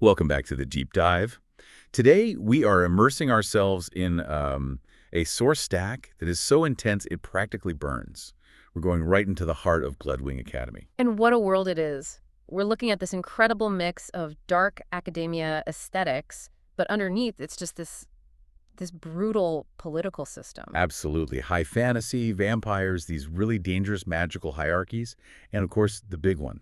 Welcome back to the deep dive. Today, we are immersing ourselves in a source stack that is so intense it practically burns. We're going right into the heart of Bloodwing Academy. And what a world it is. We're looking at this incredible mix of dark academia aesthetics, but underneath it's just this brutal political system. Absolutely. High fantasy, vampires, these really dangerous magical hierarchies, and of course, the big one,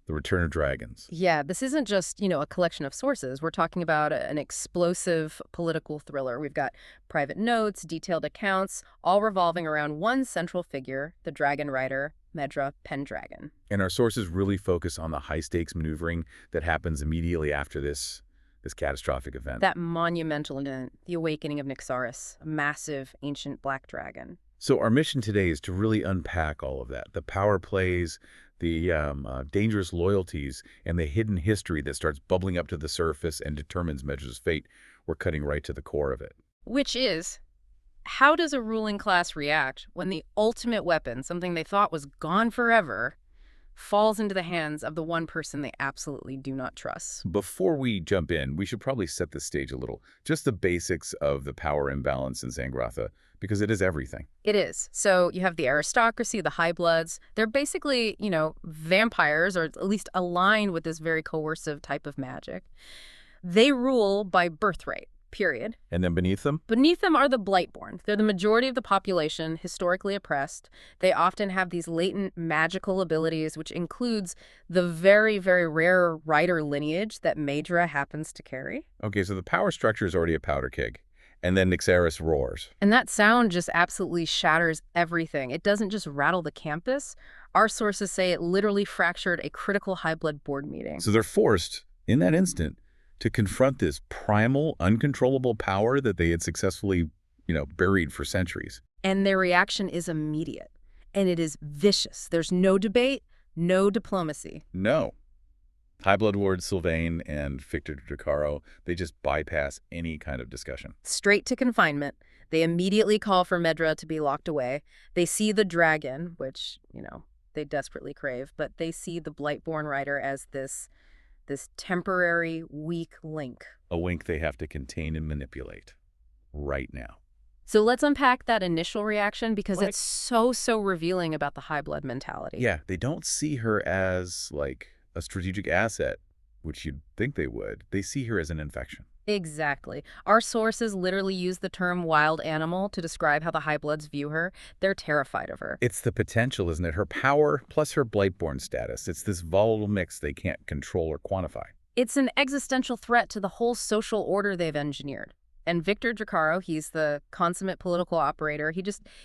the return of dragons. Yeah, this isn't just, a collection of sources. We're talking about an explosive political thriller. We've got private notes, detailed accounts, all revolving around one central figure, the dragon rider, Medra Pendragon. And our sources really focus on the high-stakes maneuvering that happens immediately after this catastrophic event. That monumental event, the awakening of Nyxaris, a massive ancient black dragon. So our mission today is to really unpack all of that, the power plays, the dangerous loyalties, and the hidden history that starts bubbling up to the surface and determines Medra's fate. We're cutting right to the core of it. Which is, how does a ruling class react when the ultimate weapon, something they thought was gone forever, falls into the hands of the one person they absolutely do not trust? Before we jump in, we should probably set the stage a little. Just the basics of the power imbalance in Zangratha, because it is everything. It is. So you have the aristocracy, the high bloods. They're basically, vampires, or at least aligned with this very coercive type of magic. They rule by birthright. Period. And then beneath them? Beneath them are the Blightborn. They're the majority of the population, historically oppressed. They often have these latent magical abilities, which includes the very, very rare rider lineage that Medra happens to carry. Okay, so the power structure is already a powder keg. And then Nyxaris roars. And that sound just absolutely shatters everything. It doesn't just rattle the campus. Our sources say it literally fractured a critical high blood board meeting. So they're forced, in that instant, to confront this primal, uncontrollable power that they had successfully, buried for centuries. And their reaction is immediate. And it is vicious. There's no debate, no diplomacy. No. High Blood Lord Sylvain and Victor Dracaro, they just bypass any kind of discussion. Straight to confinement. They immediately call for Medra to be locked away. They see the dragon, which, they desperately crave, but they see the Blightborn rider as this temporary weak link. A link they have to contain and manipulate right now. So let's unpack that initial reaction because it's so revealing about the high blood mentality. Yeah, they don't see her as, a strategic asset, which you'd think they would. They see her as an infection. Exactly. Our sources literally use the term wild animal to describe how the high bloods view her. They're terrified of her. It's the potential, isn't it? Her power plus her Blightborn status. It's this volatile mix they can't control or quantify. It's an existential threat to the whole social order they've engineered. And Victor Dracaro, he's the consummate political operator.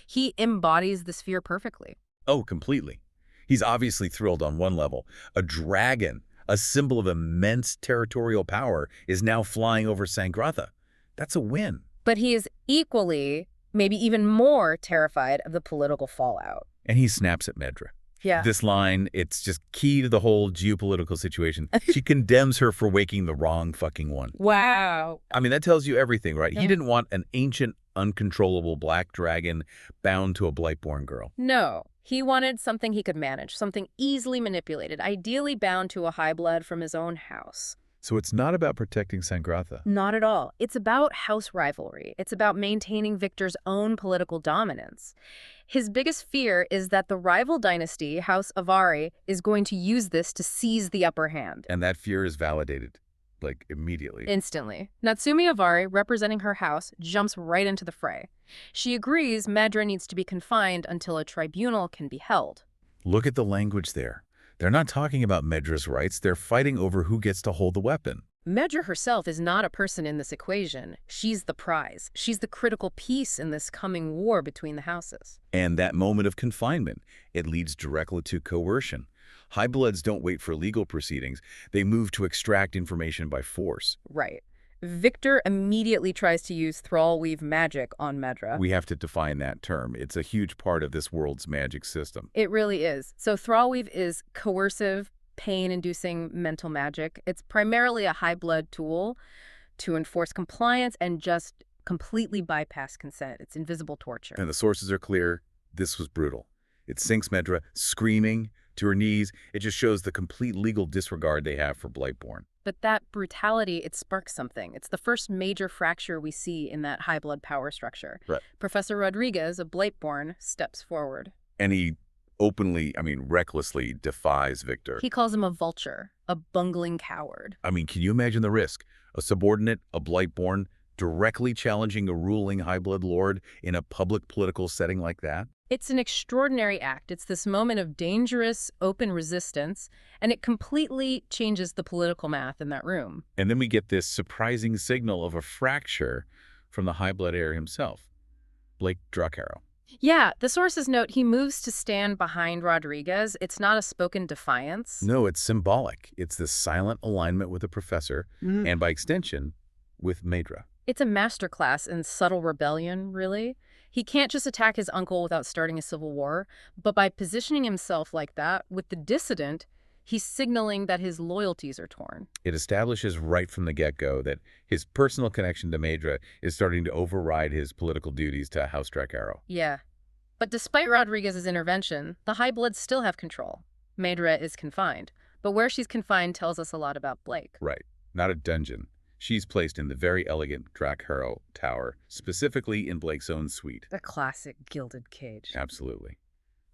He embodies this fear perfectly. Oh, completely. He's obviously thrilled on one level. A dragon, a symbol of immense territorial power, is now flying over Zangratha. That's a win. But he is equally, maybe even more terrified of the political fallout. And he snaps at Medra. Yeah. This line, it's just key to the whole geopolitical situation. She condemns her for waking the wrong fucking one. Wow. I mean, that tells you everything, right? Yeah. He didn't want an ancient, uncontrollable black dragon bound to a Blightborn girl. No. He wanted something he could manage, something easily manipulated, ideally bound to a high blood from his own house. So it's not about protecting Zangratha. Not at all. It's about house rivalry. It's about maintaining Victor's own political dominance. His biggest fear is that the rival dynasty, House Avari, is going to use this to seize the upper hand. And that fear is validated, immediately. Instantly. Natsumi Avari, representing her house, jumps right into the fray. She agrees Medra needs to be confined until a tribunal can be held. Look at the language there. They're not talking about Medra's rights. They're fighting over who gets to hold the weapon. Medra herself is not a person in this equation. She's the prize. She's the critical piece in this coming war between the houses. And that moment of confinement, it leads directly to coercion. High bloods don't wait for legal proceedings. They move to extract information by force. Right. Victor immediately tries to use thrall weave magic on Medra. We have to define that term. It's a huge part of this world's magic system. It really is. So thrall weave is coercive, pain-inducing mental magic. It's primarily a high blood tool to enforce compliance and just completely bypass consent. It's invisible torture. And the sources are clear. This was brutal. It sinks Medra, screaming, to her knees. It just shows the complete legal disregard they have for Blightborn. but that brutality, it sparks something. It's the first major fracture we see in that high blood power structure. Right. Professor Rodriguez, a Blightborn, steps forward. And he openly, recklessly defies Victor. He calls him a vulture, a bungling coward. Can you imagine the risk? A subordinate, a Blightborn, directly challenging a ruling high blood lord in a public political setting like that? It's an extraordinary act. It's this moment of dangerous, open resistance, and it completely changes the political math in that room. And then we get this surprising signal of a fracture from the high blood heir himself, Blake Dracarrow. Yeah, the sources note he moves to stand behind Rodriguez. It's not a spoken defiance. No, it's symbolic. It's this silent alignment with the professor, and by extension, with Maedra. It's a masterclass in subtle rebellion, really. He can't just attack his uncle without starting a civil war, but by positioning himself like that with the dissident, he's signaling that his loyalties are torn. It establishes right from the get-go that his personal connection to Maedra is starting to override his political duties to House Dracarrow. Yeah. But despite Rodriguez's intervention, the High Bloods still have control. Maedra is confined, but where she's confined tells us a lot about Blake. Right. Not a dungeon. She's placed in the very elegant Dracarrow Tower, specifically in Blake's own suite. A classic gilded cage. Absolutely.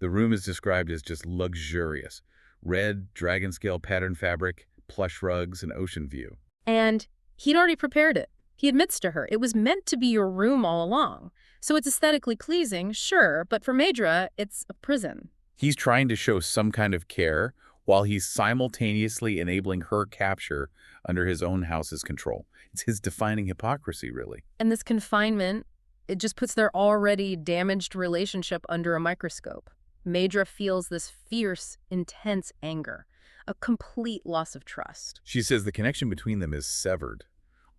The room is described as just luxurious. Red, dragon-scale pattern fabric, plush rugs, and ocean view. And he'd already prepared it. He admits to her, it was meant to be your room all along. So it's aesthetically pleasing, sure, but for Maedra, it's a prison. He's trying to show some kind of care while he's simultaneously enabling her capture under his own house's control. It's his defining hypocrisy, really. And this confinement, it just puts their already damaged relationship under a microscope. Maedra feels this fierce, intense anger, a complete loss of trust. She says the connection between them is severed,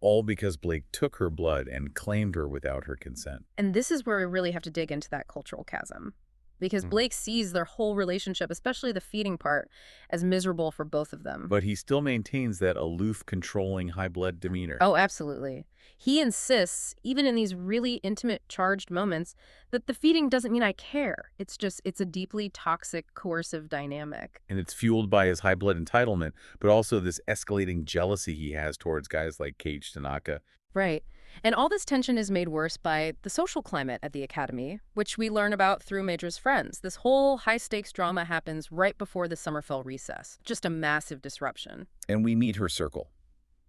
all because Blake took her blood and claimed her without her consent. And this is where we really have to dig into that cultural chasm. Because Blake sees their whole relationship, especially the feeding part, as miserable for both of them. But he still maintains that aloof, controlling, high-blood demeanor. Oh, absolutely. He insists, even in these really intimate, charged moments, that the feeding doesn't mean I care. It's a deeply toxic, coercive dynamic. And it's fueled by his high-blood entitlement, but also this escalating jealousy he has towards guys like Cage Tanaka. Right. And all this tension is made worse by the social climate at the Academy, which we learn about through Maedra's friends. This whole high-stakes drama happens right before the Summerfell recess. Just a massive disruption. And we meet her circle.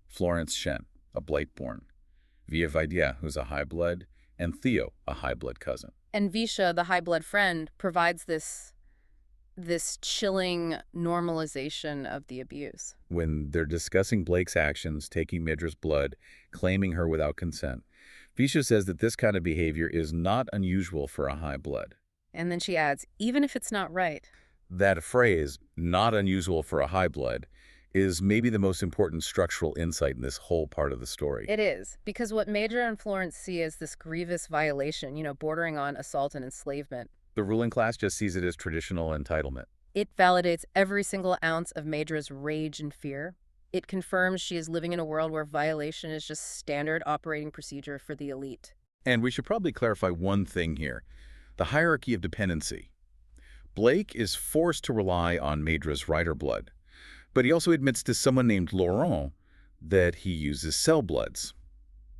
Florence Shen, a Blightborn. Via Vidya, who's a high-blood, and Theo, a high-blood cousin. And Visha, the high-blood friend, provides this chilling normalization of the abuse. When they're discussing Blake's actions, taking Maedra's blood, claiming her without consent, Visha says that this kind of behavior is not unusual for a high blood. And then she adds, even if it's not right. That phrase, not unusual for a high blood, is maybe the most important structural insight in this whole part of the story. It is, because what Maedra and Florence see as this grievous violation, bordering on assault and enslavement, the ruling class just sees it as traditional entitlement. It validates every single ounce of Maedra's rage and fear. It confirms she is living in a world where violation is just standard operating procedure for the elite. And we should probably clarify one thing here. The hierarchy of dependency. Blake is forced to rely on Maedra's rider blood, but he also admits to someone named Laurent that he uses cell bloods.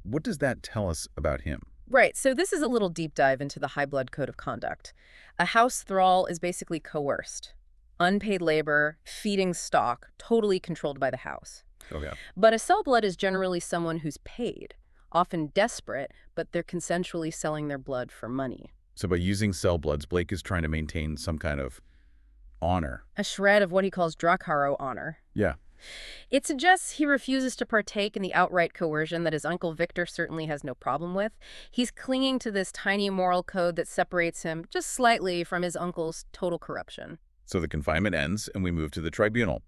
What does that tell us about him? Right, so this is a little deep dive into the high blood code of conduct. A house thrall is basically coerced. Unpaid labor, feeding stock, totally controlled by the house. Okay. But a cell blood is generally someone who's paid, often desperate, but they're consensually selling their blood for money. So by using cell bloods, Blake is trying to maintain some kind of honor. A shred of what he calls Dracarrow honor. Yeah. It suggests he refuses to partake in the outright coercion that his uncle Victor certainly has no problem with. He's clinging to this tiny moral code that separates him just slightly from his uncle's total corruption. So the confinement ends and we move to the tribunal.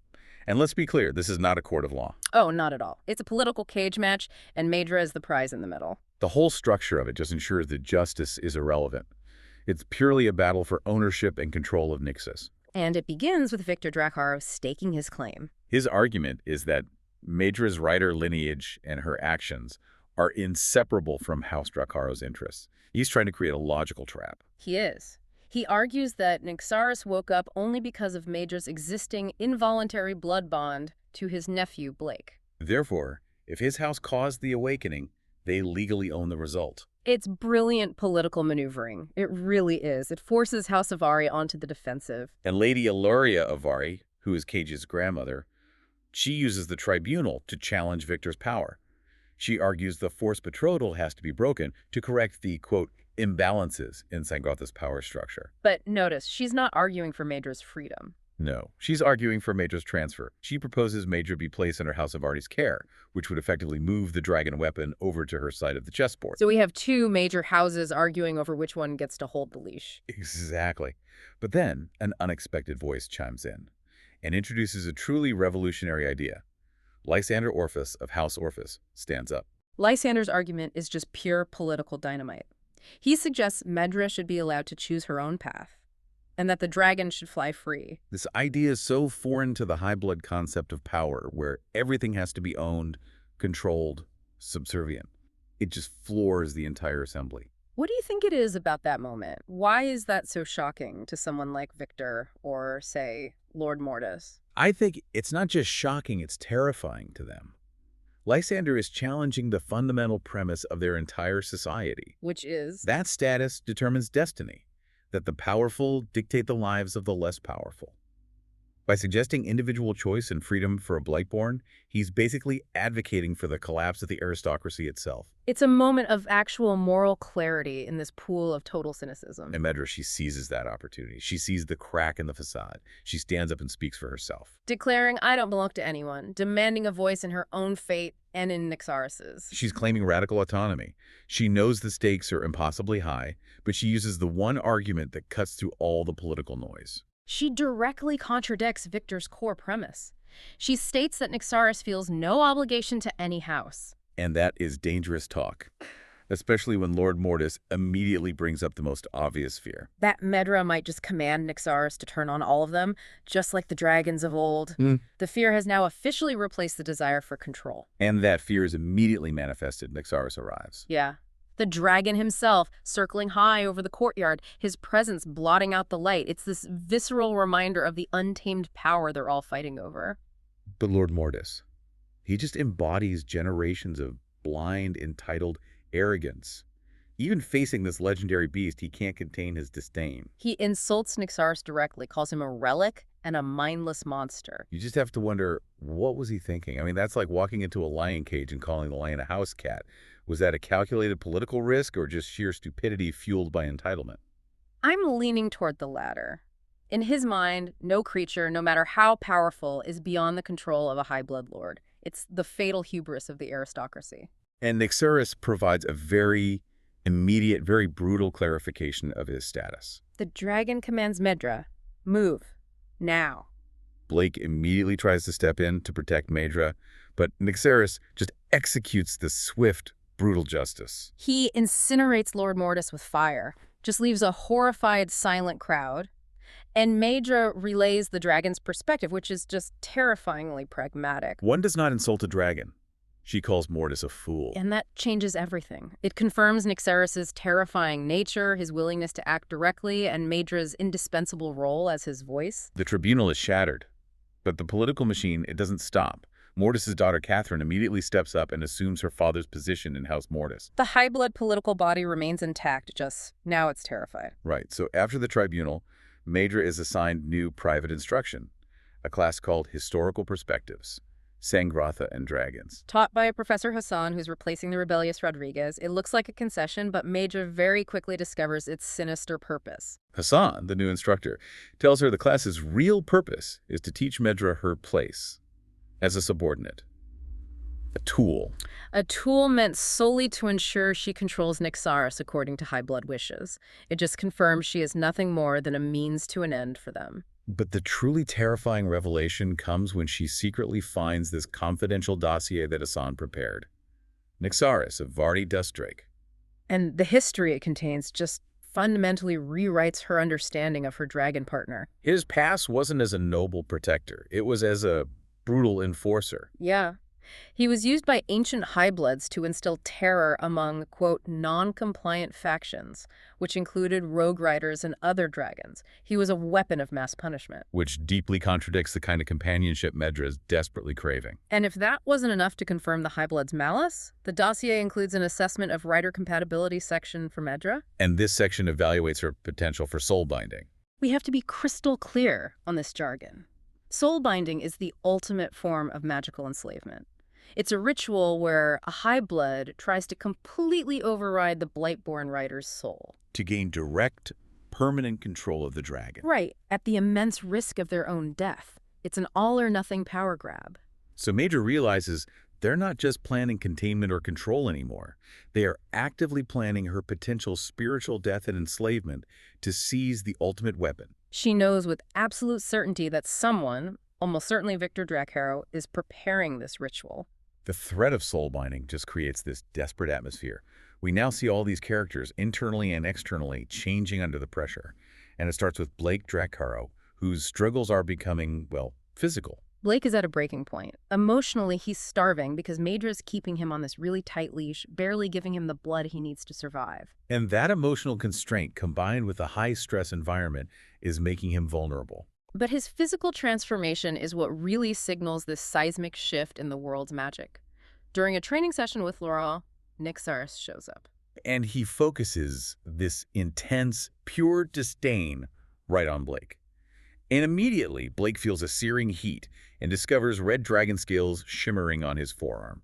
And let's be clear, this is not a court of law. Oh, not at all. It's a political cage match, and Maedra is the prize in the middle. The whole structure of it just ensures that justice is irrelevant. It's purely a battle for ownership and control of Nixus. And it begins with Victor Dracarrow staking his claim. His argument is that Maedra's rider lineage and her actions are inseparable from House Dracarrow's interests. He's trying to create a logical trap. He is. He argues that Nyxaris woke up only because of Maedra's existing involuntary blood bond to his nephew, Blake. Therefore, if his house caused the awakening, they legally own the result. It's brilliant political maneuvering. It really is. It forces House of Ari onto the defensive. And Lady Eloria of Vari, who is Cage's grandmother, she uses the tribunal to challenge Victor's power. She argues the forced betrothal has to be broken to correct the, quote, imbalances in Sangotha's power structure. But notice, she's not arguing for Maedra's freedom. No, she's arguing for Maedra's transfer. She proposes Maedra be placed under House of Artie's care, which would effectively move the dragon weapon over to her side of the chessboard. So we have two major houses arguing over which one gets to hold the leash. Exactly. But then an unexpected voice chimes in and introduces a truly revolutionary idea. Lysander Orphus of House Orphus stands up. Lysander's argument is just pure political dynamite. He suggests Maedra should be allowed to choose her own path, and that the dragon should fly free. This idea is so foreign to the high-blood concept of power, where everything has to be owned, controlled, subservient. It just floors the entire assembly. What do you think it is about that moment? Why is that so shocking to someone like Victor or, say, Lord Mortis? I think it's not just shocking, it's terrifying to them. Lysander is challenging the fundamental premise of their entire society. Which is? That status determines destiny, that the powerful dictate the lives of the less powerful. By suggesting individual choice and freedom for a Blightborn, he's basically advocating for the collapse of the aristocracy itself. It's a moment of actual moral clarity in this pool of total cynicism. And Maedra, she seizes that opportunity. She sees the crack in the facade. She stands up and speaks for herself. Declaring, I don't belong to anyone, demanding a voice in her own fate and in Nyxaris's. She's claiming radical autonomy. She knows the stakes are impossibly high, but she uses the one argument that cuts through all the political noise. She directly contradicts Victor's core premise. She states that Nyxaris feels no obligation to any house. And that is dangerous talk, especially when Lord Mortis immediately brings up the most obvious fear. That Maedra might just command Nyxaris to turn on all of them, just like the dragons of old. The fear has now officially replaced the desire for control. And that fear is immediately manifested when Nyxaris arrives. Yeah. The dragon himself, circling high over the courtyard, his presence blotting out the light. It's this visceral reminder of the untamed power they're all fighting over. But Lord Mortis, he just embodies generations of blind, entitled arrogance. Even facing this legendary beast, he can't contain his disdain. He insults Nyxaris directly, calls him a relic and a mindless monster. You just have to wonder, what was he thinking? I mean, that's like walking into a lion cage and calling the lion a house cat. Was that a calculated political risk or just sheer stupidity fueled by entitlement? I'm leaning toward the latter. In his mind, no creature, no matter how powerful, is beyond the control of a high-blood lord. It's the fatal hubris of the aristocracy. And Nyxaris provides a very immediate, very brutal clarification of his status. The dragon commands Maedra, move, now. Blake immediately tries to step in to protect Maedra, but Nyxaris just executes this swift, brutal justice. He incinerates Lord Mortis with fire, just leaves a horrified, silent crowd. And Maedra relays the dragon's perspective, which is just terrifyingly pragmatic. One does not insult a dragon. She calls Mortis a fool. And that changes everything. It confirms Nyxaris's terrifying nature, his willingness to act directly, and Maedra's indispensable role as his voice. The tribunal is shattered. But the political machine, it doesn't stop. Mortis's daughter Catherine immediately steps up and assumes her father's position in House Mortis. The high-blood political body remains intact, just now it's terrified. Right, so after the tribunal, Maedra is assigned new private instruction, a class called Historical Perspectives, Sangotha and Dragons. Taught by Professor Hassan, who's replacing the rebellious Rodriguez, it looks like a concession, but Maedra very quickly discovers its sinister purpose. Hassan, the new instructor, tells her the class's real purpose is to teach Maedra her place as a subordinate. A tool. A tool meant solely to ensure she controls Nyxaris according to high-blood wishes. It just confirms she is nothing more than a means to an end for them. But the truly terrifying revelation comes when she secretly finds this confidential dossier that Hassan prepared. Nyxaris of Vardy Dustdrake. And the history it contains just fundamentally rewrites her understanding of her dragon partner. His past wasn't as a noble protector. It was as a brutal enforcer. Yeah. He was used by ancient highbloods to instill terror among, quote, non-compliant factions, which included rogue riders and other dragons. He was a weapon of mass punishment. Which deeply contradicts the kind of companionship Medra is desperately craving. And if that wasn't enough to confirm the highblood's malice, the dossier includes an assessment of rider compatibility section for Medra. And this section evaluates her potential for soul binding. We have to be crystal clear on this jargon. Soul binding is the ultimate form of magical enslavement. It's a ritual where a high-blood tries to completely override the Blightborn rider's soul. To gain direct, permanent control of the dragon. Right, at the immense risk of their own death. It's an all-or-nothing power grab. So Medra realizes they're not just planning containment or control anymore. They are actively planning her potential spiritual death and enslavement to seize the ultimate weapon. She knows with absolute certainty that someone, almost certainly Victor Dracarys, is preparing this ritual. The threat of soul binding just creates this desperate atmosphere. We now see all these characters, internally and externally, changing under the pressure. And it starts with Blake Dracarys, whose struggles are becoming, well, physical. Blake is at a breaking point. Emotionally, he's starving because Medra's keeping him on this really tight leash, barely giving him the blood he needs to survive. And that emotional constraint, combined with a high-stress environment, is making him vulnerable. But his physical transformation is what really signals this seismic shift in the world's magic. During a training session with Laurent, Nyxaris shows up. And he focuses this intense, pure disdain right on Blake. And immediately, Blake feels a searing heat and discovers red dragon scales shimmering on his forearm.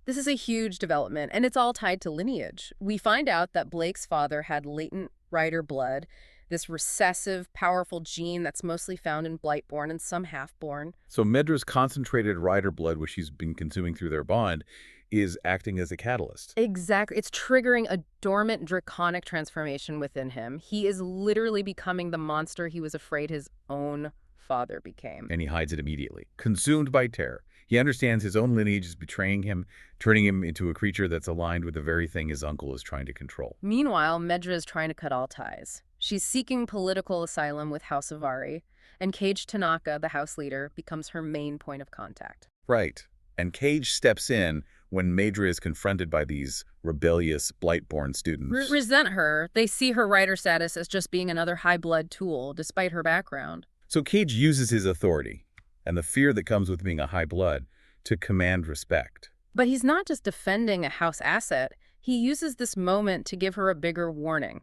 This is a huge development, and it's all tied to lineage. We find out that Blake's father had latent rider blood, this recessive, powerful gene that's mostly found in Blightborn and some half-born. So Medra's concentrated rider blood, which she's been consuming through their bond, is acting as a catalyst. Exactly. It's triggering a dormant draconic transformation within him. He is literally becoming the monster he was afraid his own father became. And he hides it immediately. Consumed by terror. He understands his own lineage is betraying him, turning him into a creature that's aligned with the very thing his uncle is trying to control. Meanwhile, Medra is trying to cut all ties. She's seeking political asylum with House Avari, and Cage Tanaka, the house leader, becomes her main point of contact. Right. And Cage steps in when Medra is confronted by these rebellious Blightborn students. Resent her. They see her rider status as just being another high-blood tool, despite her background. So Cage uses his authority and the fear that comes with being a high blood to command respect. But he's not just defending a house asset. He uses this moment to give her a bigger warning.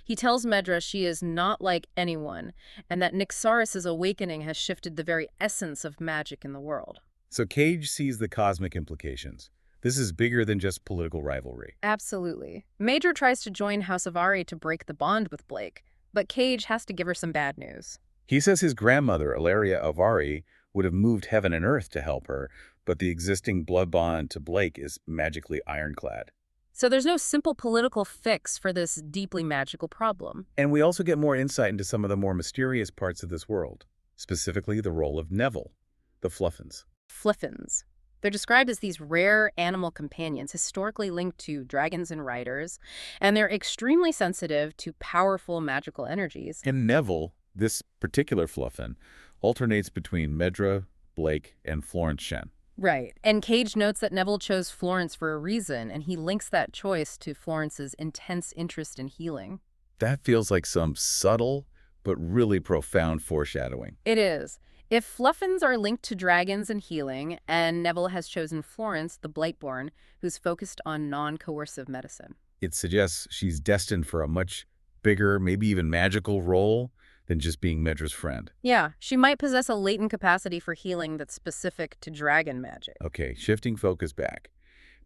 He tells Medra she is not like anyone, and that Nyxaris' awakening has shifted the very essence of magic in the world. So Cage sees the cosmic implications. This is bigger than just political rivalry. Absolutely. Medra tries to join House Avari to break the bond with Blake, but Cage has to give her some bad news. He says his grandmother, Ilaria Avari, would have moved heaven and earth to help her, but the existing blood bond to Blake is magically ironclad. So there's no simple political fix for this deeply magical problem. And we also get more insight into some of the more mysterious parts of this world, specifically the role of Neville, the Fluffins. Fliffins. They're described as these rare animal companions historically linked to dragons and riders, and they're extremely sensitive to powerful magical energies. And Neville, this particular Fluffin, alternates between Medra, Blake, and Florence Shen. Right. And Cage notes that Neville chose Florence for a reason, and he links that choice to Florence's intense interest in healing. That feels like some subtle but really profound foreshadowing. It is. If Fluffins are linked to dragons and healing, and Neville has chosen Florence, the Blightborn, who's focused on non-coercive medicine. It suggests she's destined for a much bigger, maybe even magical role than just being Medra's friend. Yeah, she might possess a latent capacity for healing that's specific to dragon magic. Okay, shifting focus back.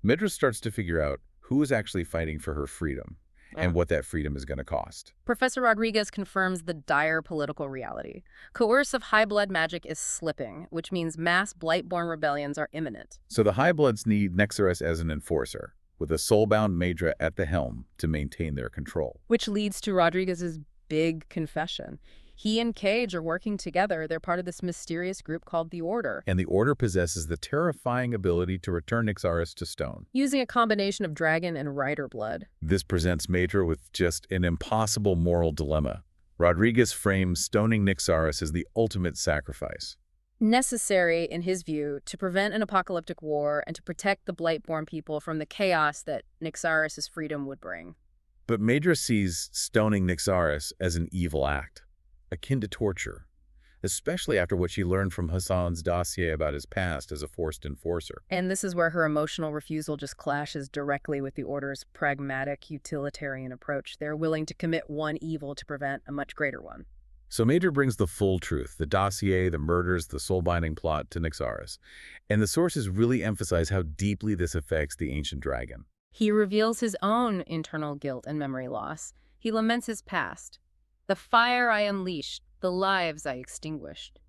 Medra starts to figure out who is actually fighting for her freedom and what that freedom is going to cost. Professor Rodriguez confirms the dire political reality. Coercive high blood magic is slipping, which means mass Blightborn rebellions are imminent. So the High Bloods need Nyxaris as an enforcer, with a soulbound Medra at the helm to maintain their control. Which leads to Rodriguez's big confession. He and Cage are working together. They're part of this mysterious group called the Order. And the Order possesses the terrifying ability to return Nyxaris to stone. Using a combination of dragon and rider blood. This presents Medra with just an impossible moral dilemma. Rodriguez frames stoning Nyxaris as the ultimate sacrifice. necessary, in his view, to prevent an apocalyptic war and to protect the Blightborn people from the chaos that Nyxaris' freedom would bring. But Maedra sees stoning Nyxaris as an evil act, akin to torture, especially after what she learned from Hassan's dossier about his past as a forced enforcer. And this is where her emotional refusal just clashes directly with the Order's pragmatic, utilitarian approach. They're willing to commit one evil to prevent a much greater one. So Maedra brings the full truth, the dossier, the murders, the soul-binding plot to Nyxaris. And the sources really emphasize how deeply this affects the ancient dragon. He reveals his own internal guilt and memory loss. He laments his past. The fire I unleashed, the lives I extinguished.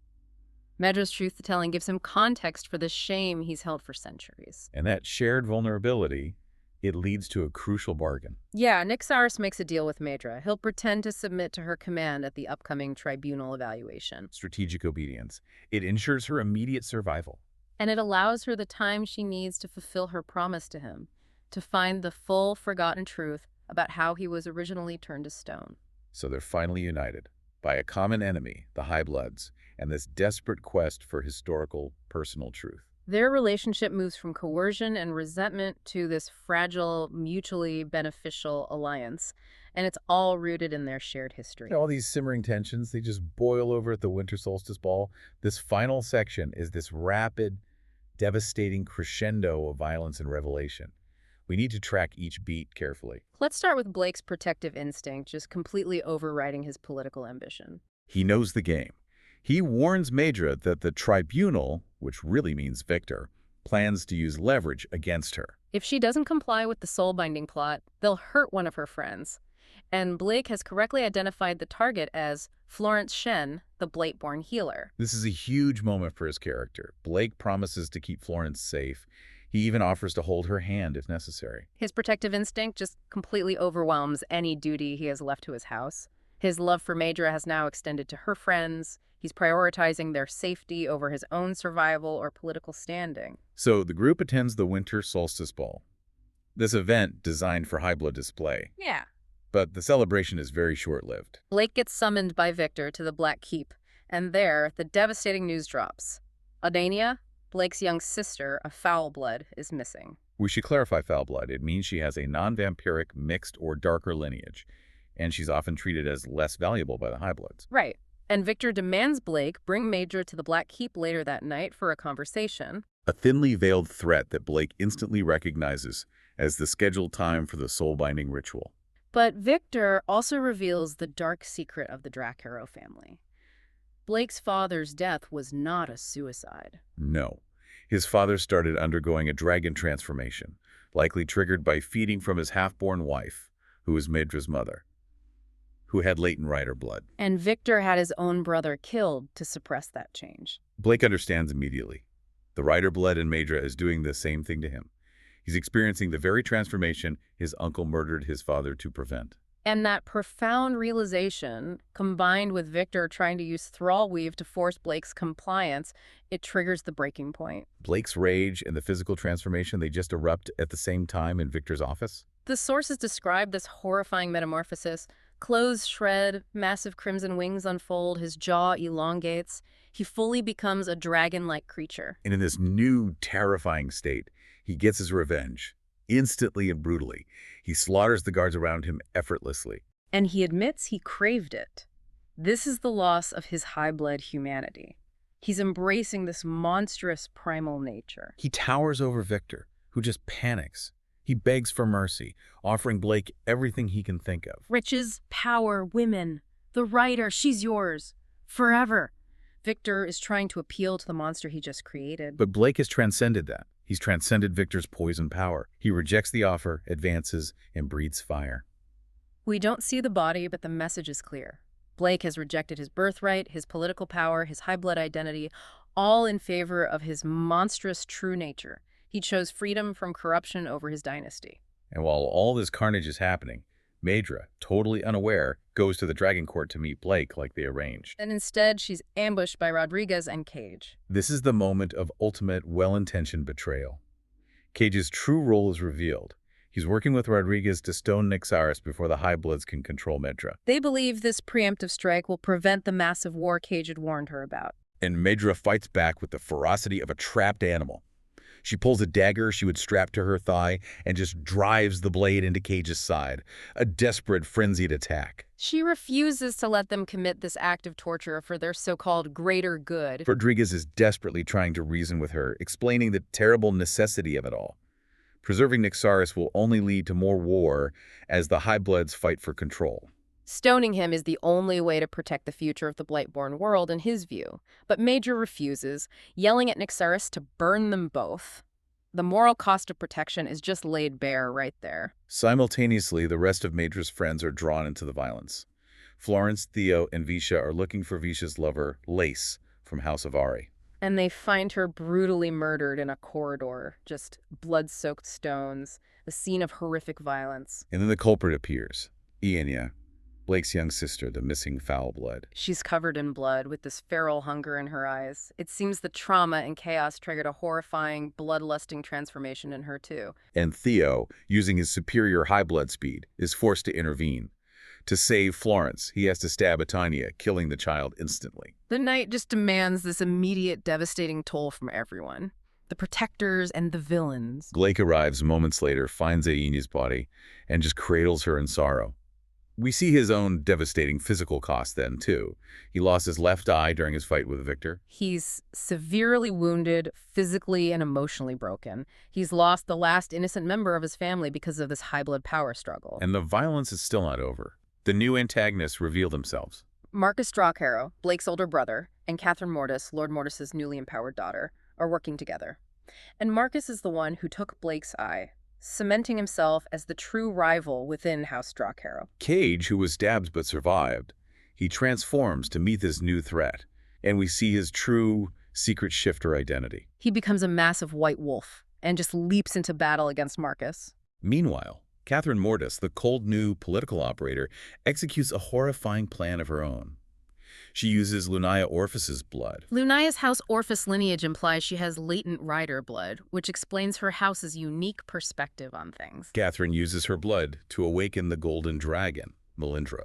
Maedra's truth-telling gives him context for the shame he's held for centuries. And that shared vulnerability, it leads to a crucial bargain. Yeah, Nyxaris makes a deal with Maedra. He'll pretend to submit to her command at the upcoming tribunal evaluation. Strategic obedience. It ensures her immediate survival. And it allows her the time she needs to fulfill her promise to him, to find the full, forgotten truth about how he was originally turned to stone. So they're finally united by a common enemy, the High Bloods, and this desperate quest for historical, personal truth. Their relationship moves from coercion and resentment to this fragile, mutually beneficial alliance, and it's all rooted in their shared history. All these simmering tensions, they just boil over at the Winter Solstice Ball. This final section is this rapid, devastating crescendo of violence and revelation. We need to track each beat carefully. Let's start with Blake's protective instinct, just completely overriding his political ambition. He knows the game. He warns Maedra that the tribunal, which really means Victor, plans to use leverage against her. If she doesn't comply with the soul-binding plot, they'll hurt one of her friends. And Blake has correctly identified the target as Florence Shen, the Blightborn healer. This is a huge moment for his character. Blake promises to keep Florence safe. He even offers to hold her hand if necessary. His protective instinct just completely overwhelms any duty he has left to his house. His love for Maedra has now extended to her friends. He's prioritizing their safety over his own survival or political standing. So the group attends the Winter Solstice Ball. This event designed for high blood display. Yeah. But the celebration is very short-lived. Blake gets summoned by Victor to the Black Keep, and there, the devastating news drops. Adania, Blake's young sister, a foul blood, is missing. We should clarify foul blood. It means she has a non-vampiric, mixed, or darker lineage, and she's often treated as less valuable by the High Bloods. Right. And Victor demands Blake bring Maedra to the Black Keep later that night for a conversation. A thinly veiled threat that Blake instantly recognizes as the scheduled time for the soul-binding ritual. But Victor also reveals the dark secret of the Dracaro family. Blake's father's death was not a suicide. No. His father started undergoing a dragon transformation, likely triggered by feeding from his half-born wife, who was Maedra's mother, who had latent rider blood. And Victor had his own brother killed to suppress that change. Blake understands immediately. The rider blood in Maedra is doing the same thing to him. He's experiencing the very transformation his uncle murdered his father to prevent. And that profound realization, combined with Victor trying to use thrall weave to force Blake's compliance, it triggers the breaking point. Blake's rage and the physical transformation, they just erupt at the same time in Victor's office. The sources describe this horrifying metamorphosis. Clothes shred, massive crimson wings unfold, his jaw elongates. He fully becomes a dragon-like creature. And in this new, terrifying state, he gets his revenge, instantly and brutally. He slaughters the guards around him effortlessly. And he admits he craved it. This is the loss of his high-blood humanity. He's embracing this monstrous primal nature. He towers over Victor, who just panics. He begs for mercy, offering Blake everything he can think of. Riches, power, women. The writer, she's yours. Forever. Victor is trying to appeal to the monster he just created. But Blake has transcended that. He's transcended Victor's poison power. He rejects the offer, advances, and breathes fire. We don't see the body, but the message is clear. Blake has rejected his birthright, his political power, his high-blood identity, all in favor of his monstrous true nature. He chose freedom from corruption over his dynasty. And while all this carnage is happening, Maedra, totally unaware, goes to the Dragon Court to meet Blake like they arranged. And instead, she's ambushed by Rodriguez and Cage. This is the moment of ultimate, well-intentioned betrayal. Cage's true role is revealed. He's working with Rodriguez to stone Nyxaris before the High Bloods can control Maedra. They believe this preemptive strike will prevent the massive war Cage had warned her about. And Medra fights back with the ferocity of a trapped animal. She pulls a dagger she would strap to her thigh and just drives the blade into Cage's side, a desperate, frenzied attack. She refuses to let them commit this act of torture for their so-called greater good. Rodriguez is desperately trying to reason with her, explaining the terrible necessity of it all. Preserving Nyxaris will only lead to more war as the High Bloods fight for control. Stoning him is the only way to protect the future of the Blightborn world in his view. But Major refuses, yelling at Nyxaris to burn them both. The moral cost of protection is just laid bare right there. Simultaneously, the rest of Madra's friends are drawn into the violence. Florence, Theo, and Visha are looking for Visha's lover, Lace, from House of Ari. And they find her brutally murdered in a corridor, just blood-soaked stones, a scene of horrific violence. And then the culprit appears, Ianya, Blake's young sister, the missing foul blood. She's covered in blood, with this feral hunger in her eyes. It seems the trauma and chaos triggered a horrifying, bloodlusting transformation in her, too. And Theo, using his superior high blood speed, is forced to intervene. To save Florence, he has to stab Titania, killing the child instantly. The night just demands this immediate, devastating toll from everyone. The protectors and the villains. Blake arrives moments later, finds Ianya's body, and just cradles her in sorrow. We see his own devastating physical cost then, too. He lost his left eye during his fight with Victor. He's severely wounded, physically and emotionally broken. He's lost the last innocent member of his family because of this high-blood power struggle. And the violence is still not over. The new antagonists reveal themselves. Marcus Drawcarrow, Blake's older brother, and Catherine Mortis, Lord Mortis's newly empowered daughter, are working together. And Marcus is the one who took Blake's eye, cementing himself as the true rival within House Drawcarrow. Cage, who was stabbed but survived, he transforms to meet this new threat, and we see his true secret shifter identity. He becomes a massive white wolf and just leaps into battle against Marcus. Meanwhile, Catherine Mortis, the cold new political operator, executes a horrifying plan of her own. She uses Lunia Orpheus's blood. Lunia's House Orpheus lineage implies she has latent rider blood, which explains her house's unique perspective on things. Catherine uses her blood to awaken the golden dragon, Melindra,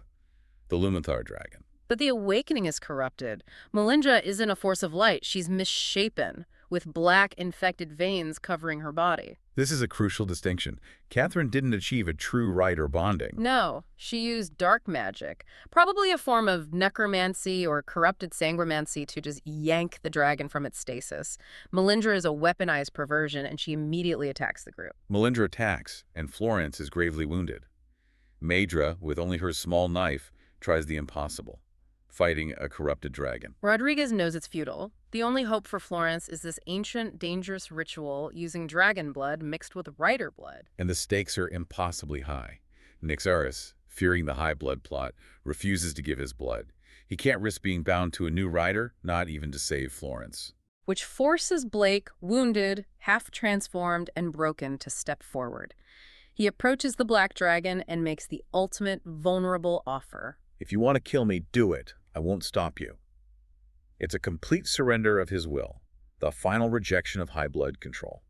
the Lumenthar dragon. But the awakening is corrupted. Melindra isn't a force of light. She's misshapen, with black infected veins covering her body. This is a crucial distinction. Catherine didn't achieve a true rider bonding. No, she used dark magic, probably a form of necromancy or corrupted sanguimancy to just yank the dragon from its stasis. Melindra is a weaponized perversion, and she immediately attacks the group. Melindra attacks, and Florence is gravely wounded. Medra, with only her small knife, tries the impossible, fighting a corrupted dragon. Rodriguez knows it's futile. The only hope for Florence is this ancient, dangerous ritual using dragon blood mixed with rider blood. And the stakes are impossibly high. Nyxaris, fearing the high blood plot, refuses to give his blood. He can't risk being bound to a new rider, not even to save Florence. Which forces Blake, wounded, half-transformed, and broken, to step forward. He approaches the black dragon and makes the ultimate vulnerable offer. If you want to kill me, do it. I won't stop you. It's a complete surrender of his will, the final rejection of high blood control.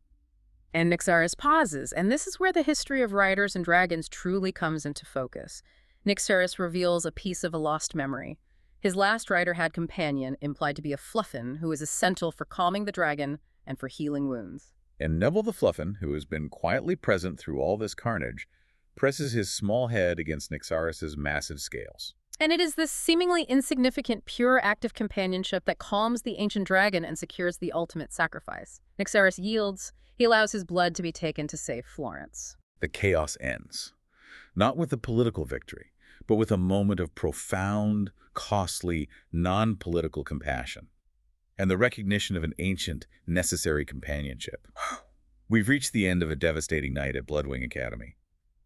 And Nyxaris pauses, and this is where the history of riders and dragons truly comes into focus. Nyxaris reveals a piece of a lost memory. His last rider had companion, implied to be a Fluffin, who is essential for calming the dragon and for healing wounds. And Neville the Fluffin, who has been quietly present through all this carnage, presses his small head against Nyxaris' massive scales. And it is this seemingly insignificant, pure act of companionship that calms the ancient dragon and secures the ultimate sacrifice. Nyxaris yields. He allows his blood to be taken to save Florence. The chaos ends, not with a political victory, but with a moment of profound, costly, non-political compassion, and the recognition of an ancient, necessary companionship. We've reached the end of a devastating night at Bloodwing Academy.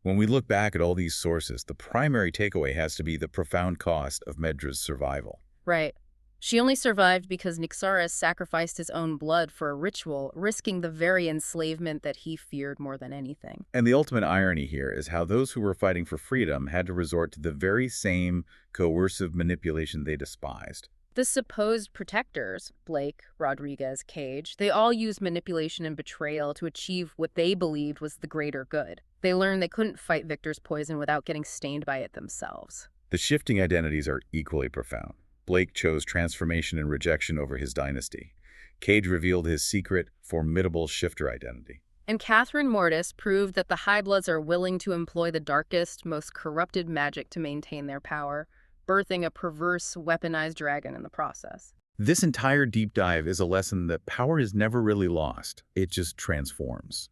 When we look back at all these sources, the primary takeaway has to be the profound cost of Medra's survival. Right. She only survived because Nyxaris sacrificed his own blood for a ritual, risking the very enslavement that he feared more than anything. And the ultimate irony here is how those who were fighting for freedom had to resort to the very same coercive manipulation they despised. The supposed protectors, Blake, Rodriguez, Cage, they all used manipulation and betrayal to achieve what they believed was the greater good. They learned they couldn't fight Victor's poison without getting stained by it themselves. The shifting identities are equally profound. Blake chose transformation and rejection over his dynasty. Cage revealed his secret, formidable shifter identity. And Catherine Mortis proved that the High Bloods are willing to employ the darkest, most corrupted magic to maintain their power, birthing a perverse, weaponized dragon in the process. This entire deep dive is a lesson that power is never really lost. It just transforms.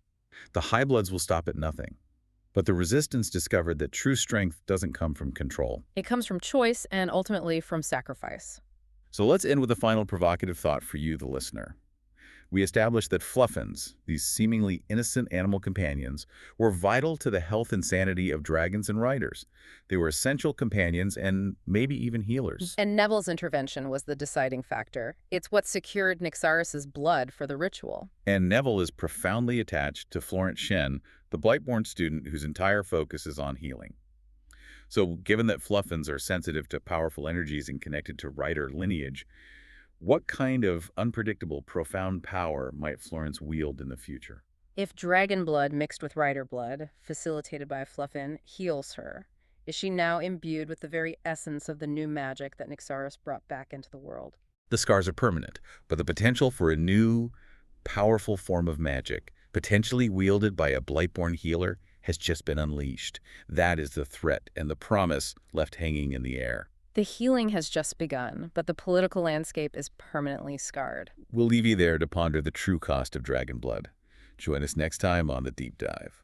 The High Bloods will stop at nothing. But the Resistance discovered that true strength doesn't come from control. It comes from choice and ultimately from sacrifice. So let's end with a final provocative thought for you, the listener. We established that fluffins, these seemingly innocent animal companions, were vital to the health and sanity of dragons and riders. They were essential companions and maybe even healers. And Neville's intervention was the deciding factor. It's what secured Nyxaris's blood for the ritual. And Neville is profoundly attached to Florence Shen, the Blightborn student whose entire focus is on healing. So given that fluffins are sensitive to powerful energies and connected to rider lineage, what kind of unpredictable, profound power might Florence wield in the future? If dragon blood mixed with rider blood, facilitated by a fluffin, heals her, is she now imbued with the very essence of the new magic that Nyxaris brought back into the world? The scars are permanent, but the potential for a new, powerful form of magic, potentially wielded by a Blightborn healer, has just been unleashed. That is the threat and the promise left hanging in the air. The healing has just begun, but the political landscape is permanently scarred. We'll leave you there to ponder the true cost of dragon blood. Join us next time on The Deep Dive.